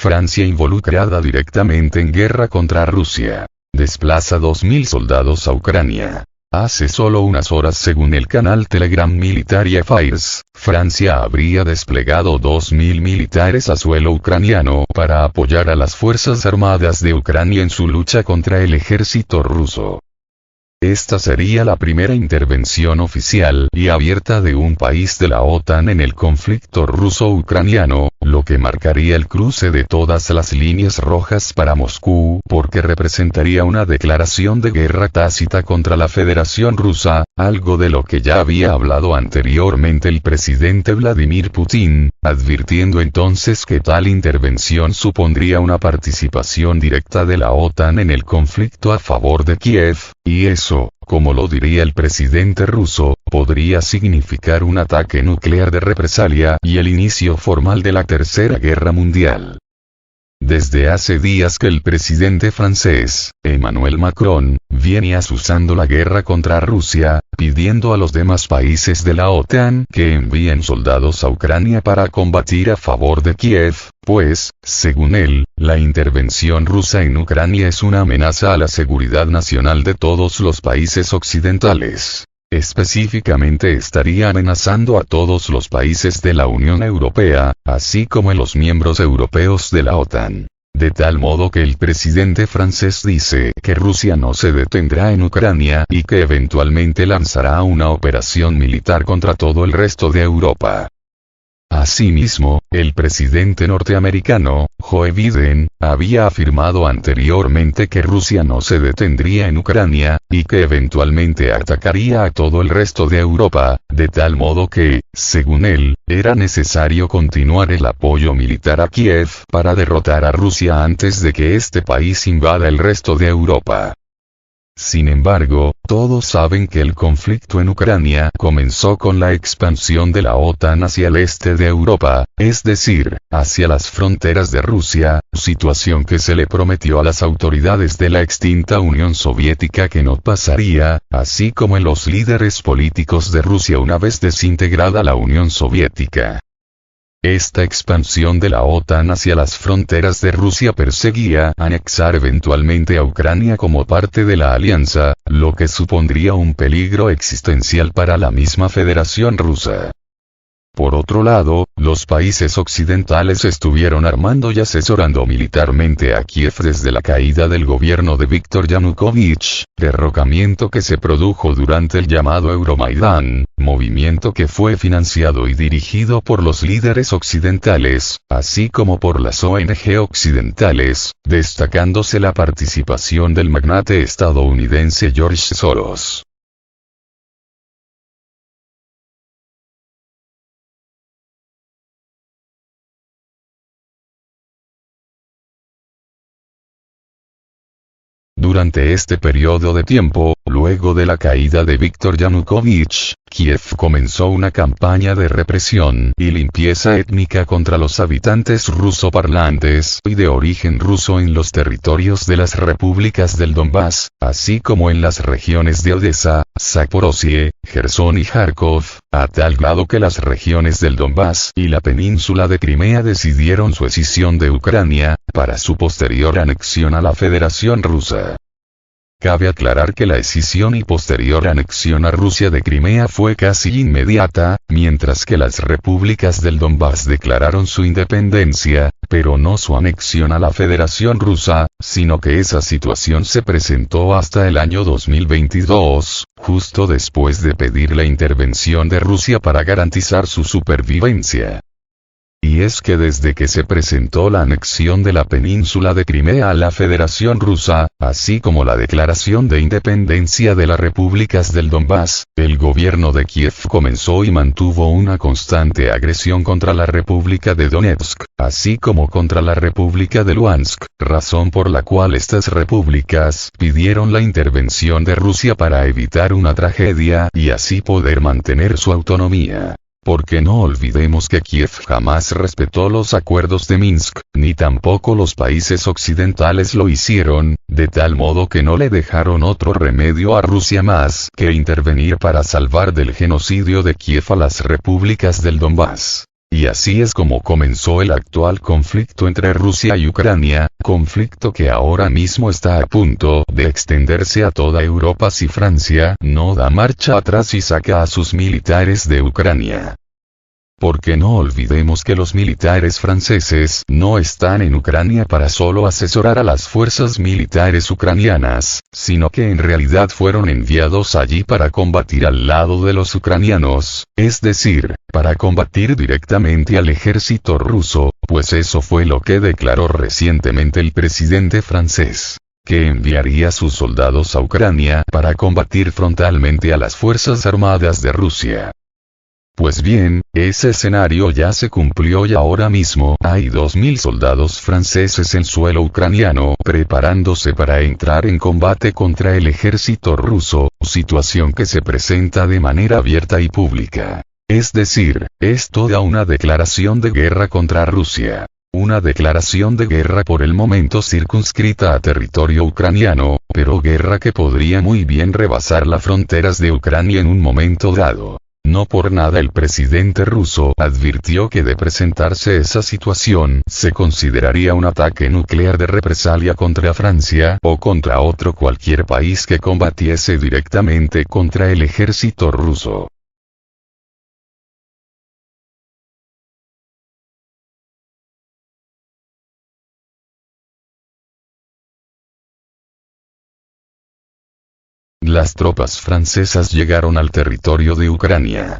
Francia involucrada directamente en guerra contra Rusia. Desplaza 2.000 soldados a Ucrania. Hace solo unas horas, según el canal Telegram Military Affairs, Francia habría desplegado 2.000 militares a suelo ucraniano para apoyar a las Fuerzas Armadas de Ucrania en su lucha contra el ejército ruso. Esta sería la primera intervención oficial y abierta de un país de la OTAN en el conflicto ruso-ucraniano, lo que marcaría el cruce de todas las líneas rojas para Moscú, porque representaría una declaración de guerra tácita contra la Federación Rusa, algo de lo que ya había hablado anteriormente el presidente Vladimir Putin, advirtiendo entonces que tal intervención supondría una participación directa de la OTAN en el conflicto a favor de Kiev, y eso, como lo diría el presidente ruso, podría significar un ataque nuclear de represalia y el inicio formal de la Tercera Guerra Mundial. Desde hace días que el presidente francés, Emmanuel Macron, viene azuzando la guerra contra Rusia, pidiendo a los demás países de la OTAN que envíen soldados a Ucrania para combatir a favor de Kiev, pues, según él, la intervención rusa en Ucrania es una amenaza a la seguridad nacional de todos los países occidentales. Específicamente estaría amenazando a todos los países de la Unión Europea, así como a los miembros europeos de la OTAN. De tal modo que el presidente francés dice que Rusia no se detendrá en Ucrania y que eventualmente lanzará una operación militar contra todo el resto de Europa. Asimismo, el presidente norteamericano, Joe Biden, había afirmado anteriormente que Rusia no se detendría en Ucrania, y que eventualmente atacaría a todo el resto de Europa, de tal modo que, según él, era necesario continuar el apoyo militar a Kiev para derrotar a Rusia antes de que este país invada el resto de Europa. Sin embargo, todos saben que el conflicto en Ucrania comenzó con la expansión de la OTAN hacia el este de Europa, es decir, hacia las fronteras de Rusia, situación que se le prometió a las autoridades de la extinta Unión Soviética que no pasaría, así como en los líderes políticos de Rusia una vez desintegrada la Unión Soviética. Esta expansión de la OTAN hacia las fronteras de Rusia perseguía anexar eventualmente a Ucrania como parte de la alianza, lo que supondría un peligro existencial para la misma Federación Rusa. Por otro lado, los países occidentales estuvieron armando y asesorando militarmente a Kiev desde la caída del gobierno de Viktor Yanukovych, derrocamiento que se produjo durante el llamado Euromaidán, movimiento que fue financiado y dirigido por los líderes occidentales, así como por las ONG occidentales, destacándose la participación del magnate estadounidense George Soros. Durante este periodo de tiempo, luego de la caída de Viktor Yanukovych, Kiev comenzó una campaña de represión y limpieza étnica contra los habitantes rusoparlantes y de origen ruso en los territorios de las repúblicas del Donbass, así como en las regiones de Odessa, Zaporozhye, Jersón y Kharkov, a tal grado que las regiones del Donbass y la península de Crimea decidieron su escisión de Ucrania, para su posterior anexión a la Federación Rusa. Cabe aclarar que la escisión y posterior anexión a Rusia de Crimea fue casi inmediata, mientras que las repúblicas del Donbass declararon su independencia, pero no su anexión a la Federación Rusa, sino que esa situación se presentó hasta el año 2022, justo después de pedir la intervención de Rusia para garantizar su supervivencia. Y es que desde que se presentó la anexión de la península de Crimea a la Federación Rusa, así como la declaración de independencia de las repúblicas del Donbass, el gobierno de Kiev comenzó y mantuvo una constante agresión contra la República de Donetsk, así como contra la República de Luhansk, razón por la cual estas repúblicas pidieron la intervención de Rusia para evitar una tragedia y así poder mantener su autonomía. Porque no olvidemos que Kiev jamás respetó los acuerdos de Minsk, ni tampoco los países occidentales lo hicieron, de tal modo que no le dejaron otro remedio a Rusia más que intervenir para salvar del genocidio de Kiev a las repúblicas del Donbass. Y así es como comenzó el actual conflicto entre Rusia y Ucrania, conflicto que ahora mismo está a punto de extenderse a toda Europa si Francia no da marcha atrás y saca a sus militares de Ucrania. Porque no olvidemos que los militares franceses no están en Ucrania para solo asesorar a las fuerzas militares ucranianas, sino que en realidad fueron enviados allí para combatir al lado de los ucranianos, es decir, para combatir directamente al ejército ruso, pues eso fue lo que declaró recientemente el presidente francés, que enviaría sus soldados a Ucrania para combatir frontalmente a las fuerzas armadas de Rusia. Pues bien, ese escenario ya se cumplió y ahora mismo hay 2.000 soldados franceses en suelo ucraniano preparándose para entrar en combate contra el ejército ruso, situación que se presenta de manera abierta y pública. Es decir, es toda una declaración de guerra contra Rusia. Una declaración de guerra por el momento circunscrita a territorio ucraniano, pero guerra que podría muy bien rebasar las fronteras de Ucrania en un momento dado. No por nada el presidente ruso advirtió que de presentarse esa situación se consideraría un ataque nuclear de represalia contra Francia o contra otro cualquier país que combatiese directamente contra el ejército ruso. Las tropas francesas llegaron al territorio de Ucrania.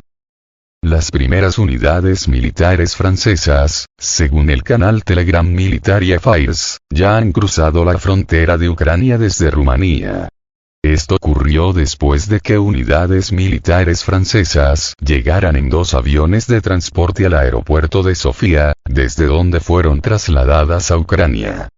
Las primeras unidades militares francesas, según el canal Telegram Military Affairs, ya han cruzado la frontera de Ucrania desde Rumanía. Esto ocurrió después de que unidades militares francesas llegaran en 2 aviones de transporte al aeropuerto de Sofía, desde donde fueron trasladadas a Ucrania.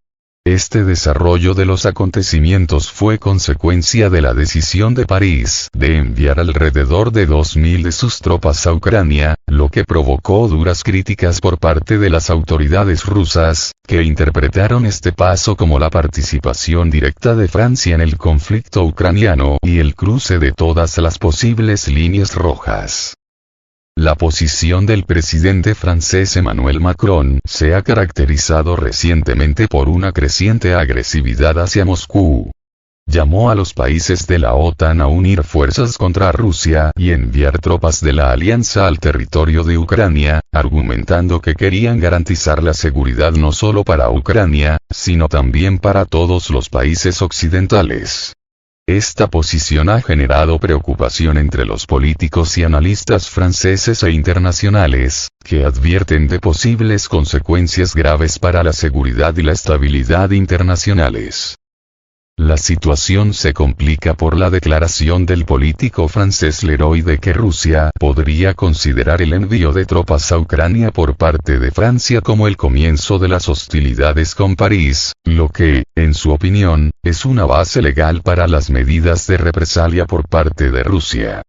Este desarrollo de los acontecimientos fue consecuencia de la decisión de París de enviar alrededor de 2.000 de sus tropas a Ucrania, lo que provocó duras críticas por parte de las autoridades rusas, que interpretaron este paso como la participación directa de Francia en el conflicto ucraniano y el cruce de todas las posibles líneas rojas. La posición del presidente francés Emmanuel Macron se ha caracterizado recientemente por una creciente agresividad hacia Moscú. Llamó a los países de la OTAN a unir fuerzas contra Rusia y enviar tropas de la alianza al territorio de Ucrania, argumentando que querían garantizar la seguridad no solo para Ucrania, sino también para todos los países occidentales. Esta posición ha generado preocupación entre los políticos y analistas franceses e internacionales, que advierten de posibles consecuencias graves para la seguridad y la estabilidad internacionales. La situación se complica por la declaración del político francés Leroy de que Rusia podría considerar el envío de tropas a Ucrania por parte de Francia como el comienzo de las hostilidades con París, lo que, en su opinión, es una base legal para las medidas de represalia por parte de Rusia.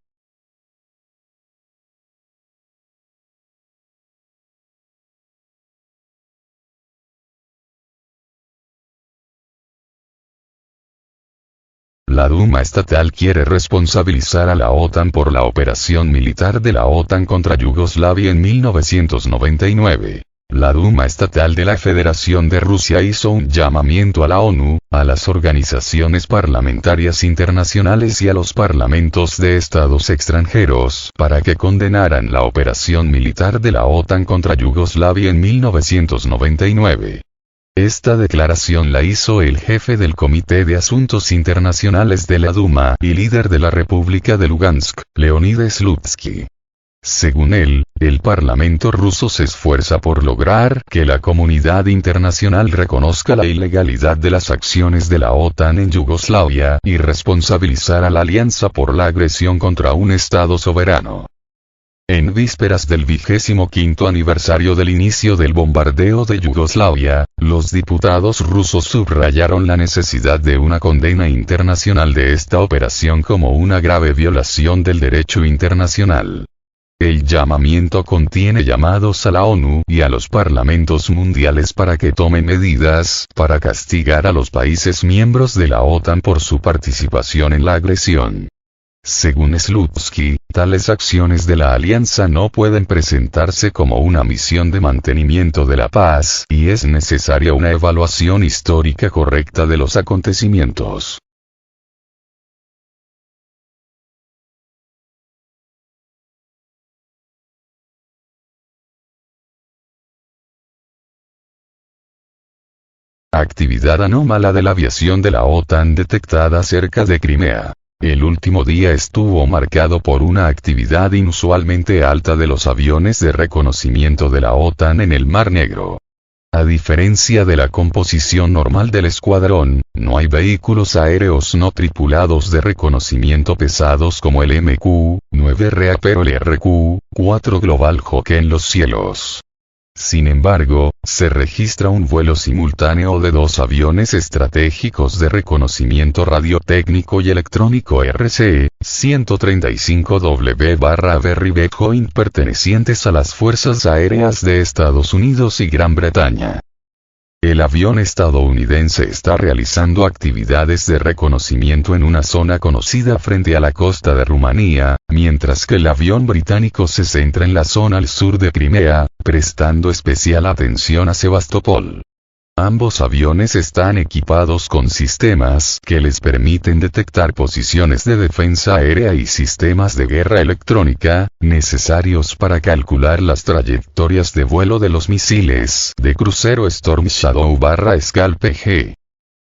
La Duma estatal quiere responsabilizar a la OTAN por la operación militar de la OTAN contra Yugoslavia en 1999. La Duma estatal de la Federación de Rusia hizo un llamamiento a la ONU, a las organizaciones parlamentarias internacionales y a los parlamentos de estados extranjeros para que condenaran la operación militar de la OTAN contra Yugoslavia en 1999. Esta declaración la hizo el jefe del Comité de Asuntos Internacionales de la Duma y líder de la República de Lugansk, Leonid Slutsky. Según él, el Parlamento ruso se esfuerza por lograr que la comunidad internacional reconozca la ilegalidad de las acciones de la OTAN en Yugoslavia y responsabilizar a la alianza por la agresión contra un Estado soberano. En vísperas del 25º aniversario del inicio del bombardeo de Yugoslavia, los diputados rusos subrayaron la necesidad de una condena internacional de esta operación como una grave violación del derecho internacional. El llamamiento contiene llamados a la ONU y a los parlamentos mundiales para que tomen medidas para castigar a los países miembros de la OTAN por su participación en la agresión. Según Slutsky, tales acciones de la alianza no pueden presentarse como una misión de mantenimiento de la paz, y es necesaria una evaluación histórica correcta de los acontecimientos. Actividad anómala de la aviación de la OTAN detectada cerca de Crimea. El último día estuvo marcado por una actividad inusualmente alta de los aviones de reconocimiento de la OTAN en el Mar Negro. A diferencia de la composición normal del escuadrón, no hay vehículos aéreos no tripulados de reconocimiento pesados como el MQ-9 Reaper o el RQ-4 Global Hawk en los cielos. Sin embargo, se registra un vuelo simultáneo de dos aviones estratégicos de reconocimiento radiotécnico y electrónico RC-135W/Berry Bejoint pertenecientes a las Fuerzas Aéreas de Estados Unidos y Gran Bretaña. El avión estadounidense está realizando actividades de reconocimiento en una zona conocida frente a la costa de Rumanía, mientras que el avión británico se centra en la zona al sur de Crimea, prestando especial atención a Sebastopol. Ambos aviones están equipados con sistemas que les permiten detectar posiciones de defensa aérea y sistemas de guerra electrónica, necesarios para calcular las trayectorias de vuelo de los misiles de crucero Storm Shadow/Scalp-G.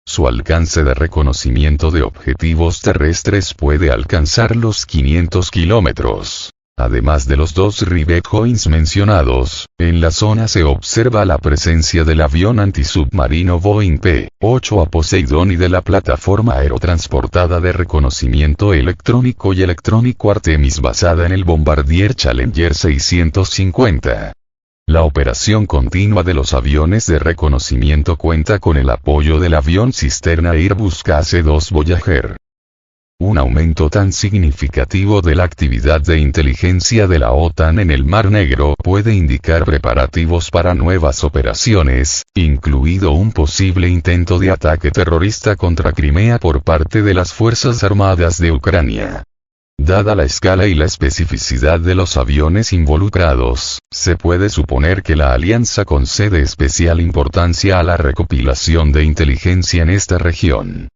Su alcance de reconocimiento de objetivos terrestres puede alcanzar los 500 kilómetros. Además de los dos Bejoints mencionados, en la zona se observa la presencia del avión antisubmarino Boeing P-8A Poseidon y de la plataforma aerotransportada de reconocimiento electrónico y electrónico Artemis basada en el bombardier Challenger 650. La operación continua de los aviones de reconocimiento cuenta con el apoyo del avión cisterna Airbus KC-2 Voyager. Un aumento tan significativo de la actividad de inteligencia de la OTAN en el Mar Negro puede indicar preparativos para nuevas operaciones, incluido un posible intento de ataque terrorista contra Crimea por parte de las Fuerzas Armadas de Ucrania. Dada la escala y la especificidad de los aviones involucrados, se puede suponer que la alianza concede especial importancia a la recopilación de inteligencia en esta región.